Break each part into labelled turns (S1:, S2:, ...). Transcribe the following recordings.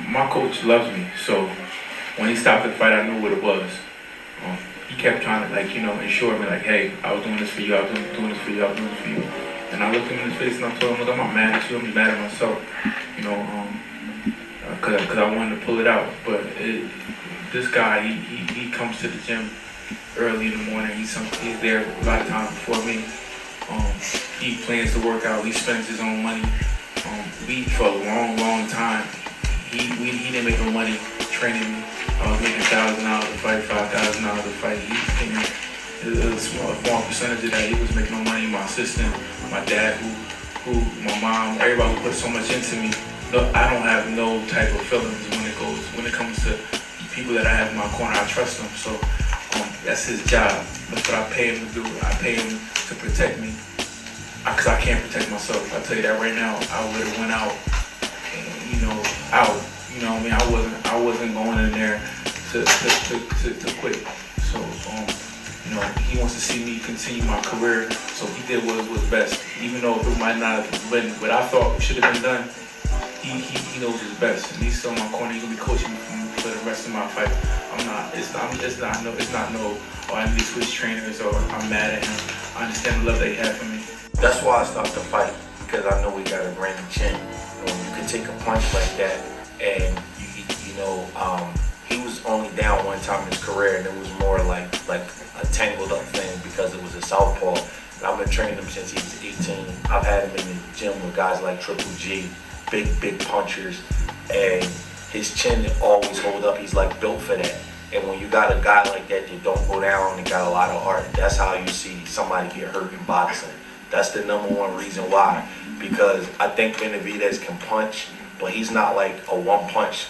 S1: my coach loves me, so when he stopped the fight, I knew what it was. He kept trying to ensure me hey, I was doing this for you, I was doing this for you, I was doing this for you. And I looked him in his face and I told him, look, I'm not mad at you, I'm just mad at myself. Cause I wanted to pull it out. But this guy, he comes to the gym early in the morning. He's there a lot of times before me. He plans to work out. He spends his own money. We for a long time. He didn't make no money training me. I was making $1,000 to fight, $5,000 to fight. He was taking a small percentage of that. He was making no money. My assistant, my dad, my mom, everybody who put so much into me. No, I don't have no type of feelings when it comes to people that I have in my corner. I trust them. So that's his job. That's what I pay him to do. I pay him to protect me. Cause I can't protect myself. I tell you that right now. I would have went out, out. You know what I mean? I wasn't going in there to quit. So he wants to see me continue my career. So he did what was best. Even though it might not have been what I thought should have been done, he knows his best. And he's still in my corner. He's gonna be coaching me for the rest of my fight. It's not no. Oh, I need to switch trainers or I'm mad at him. I understand the love that he had for me.
S2: That's why I stopped the fight, because I know we got a brand new chin. You can take a punch like that, and he was only down one time in his career, and it was more like a tangled up thing because it was a southpaw. And I've been training him since he was 18. I've had him in the gym with guys like Triple G, big punchers, and his chin always hold up. He's like built for that. And when you got a guy like that don't go down and got a lot of heart, that's how you see somebody get hurt in boxing. That's the number one reason why. Because I think Benavidez can punch, but he's not like a one-punch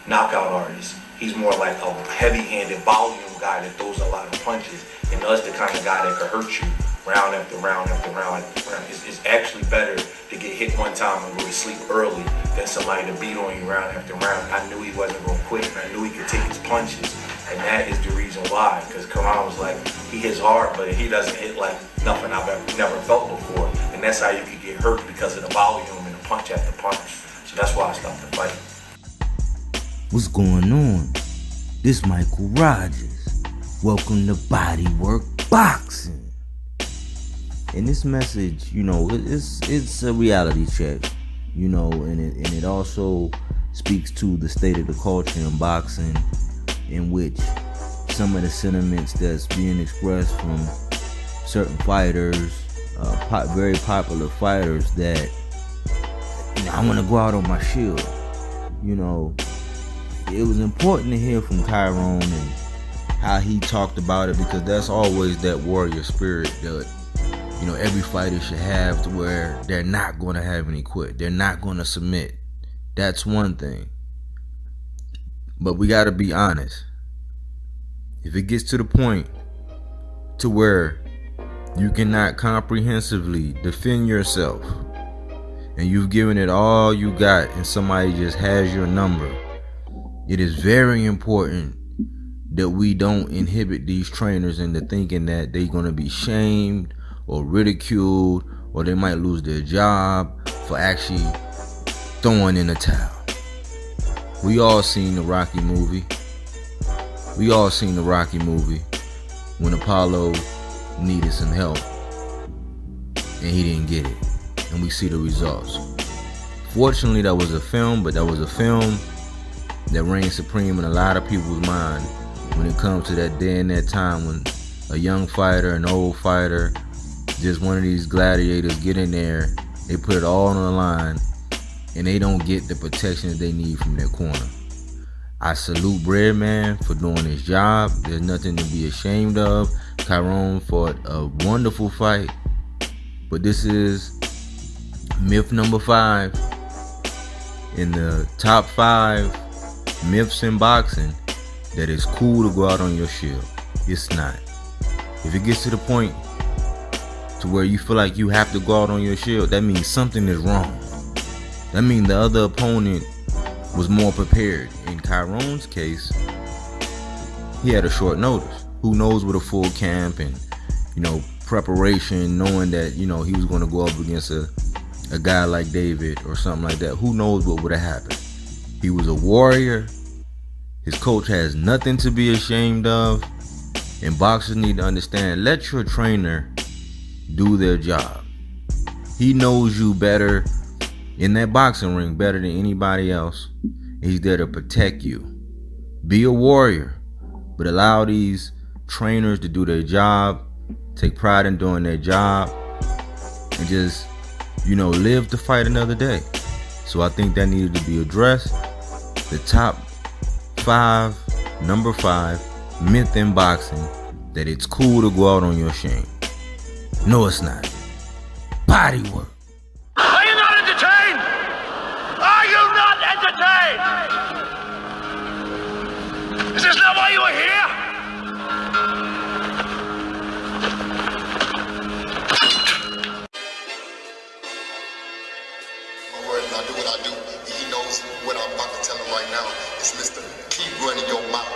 S2: knockout artist. He's more like a heavy-handed volume guy that throws a lot of punches. And us the kind of guy that could hurt you round after round after round after round. It's actually better to get hit one time and really sleep early than somebody to beat on you round after round. I knew he wasn't going to quit, and I knew he could take his punches. And that is the reason why. Because Karan was like, he hits hard, but he doesn't hit like nothing I've never felt before. And that's how you could get hurt, because of the volume and the punch after punch. So that's why I stopped the fight.
S3: What's going on? This Michael Rogers. Welcome to Bodywork Boxing. And this message, it's a reality check, and it also speaks to the state of the culture in boxing, in which some of the sentiments that's being expressed from certain fighters, very popular fighters, that I want to go out on my shield. It was important to hear from Tyrone and how he talked about it, because that's always that warrior spirit that every fighter should have, to where they're not going to have any quit. They're not going to submit. That's one thing. But we got to be honest. If it gets to the point to where you cannot comprehensively defend yourself, and you've given it all you got, and somebody just has your number, it is very important that we don't inhibit these trainers into thinking that they're going to be shamed or ridiculed, or they might lose their job for actually throwing in the towel. We all seen the Rocky movie. When Apollo needed some help and he didn't get it, and we see the results. Fortunately, that was a film, but that was a film that reigned supreme in a lot of people's mind when it comes to that day and that time when a young fighter, an old fighter, just one of these gladiators get in there, they put it all on the line, and they don't get the protection that they need from their corner. I salute Breadman for doing his job. There's nothing to be ashamed of. Tyrone fought a wonderful fight, but this is myth number 5 in the top 5 myths in boxing, that it's cool to go out on your shield. It's not. If it gets to the point to where you feel like you have to go out on your shield, that means something is wrong. That means the other opponent was more prepared. In Tyrone's case, he had a short notice. Who knows with a full camp and preparation, knowing that he was going to go up against a a guy like David or something like that, who knows what would have happened. He was a warrior. His coach has nothing to be ashamed of. And boxers need to understand, let your trainer do their job. He knows you better in that boxing ring, better than anybody else. He's there to protect you. Be a warrior, but allow these trainers to do their job, take pride in doing their job, and just, live to fight another day. So I think that needed to be addressed. The top 5, number 5, myth in boxing, that it's cool to go out on your shame. No, it's not. Body work.
S4: Are you not entertained? Are you not entertained? Is this not why you are here?
S5: I do what I do. He knows what I'm about to tell him right now. It's Mr. Keep Running Your Mouth.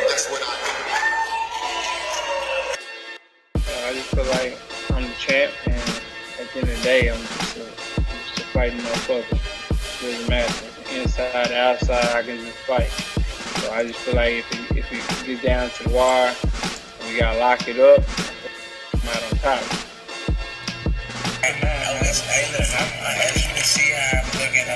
S5: That's what I do.
S6: I just feel like I'm the champ, and at the end of the day, I'm just a fighting motherfucker. It doesn't matter. Inside, outside, I can just fight. So I just feel like if it gets down to the wire, we gotta lock it up, I'm out on top.
S7: As you can see how I'm looking, I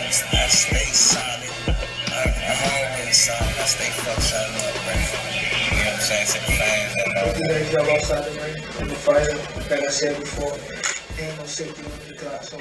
S7: stay solid. I'm always solid. I stay fucked solid up, right? You know what I'm saying? To the fans that know.
S8: You guys jump outside the ring. I'm a fighter. Like I said before, ain't no safety on the clock, so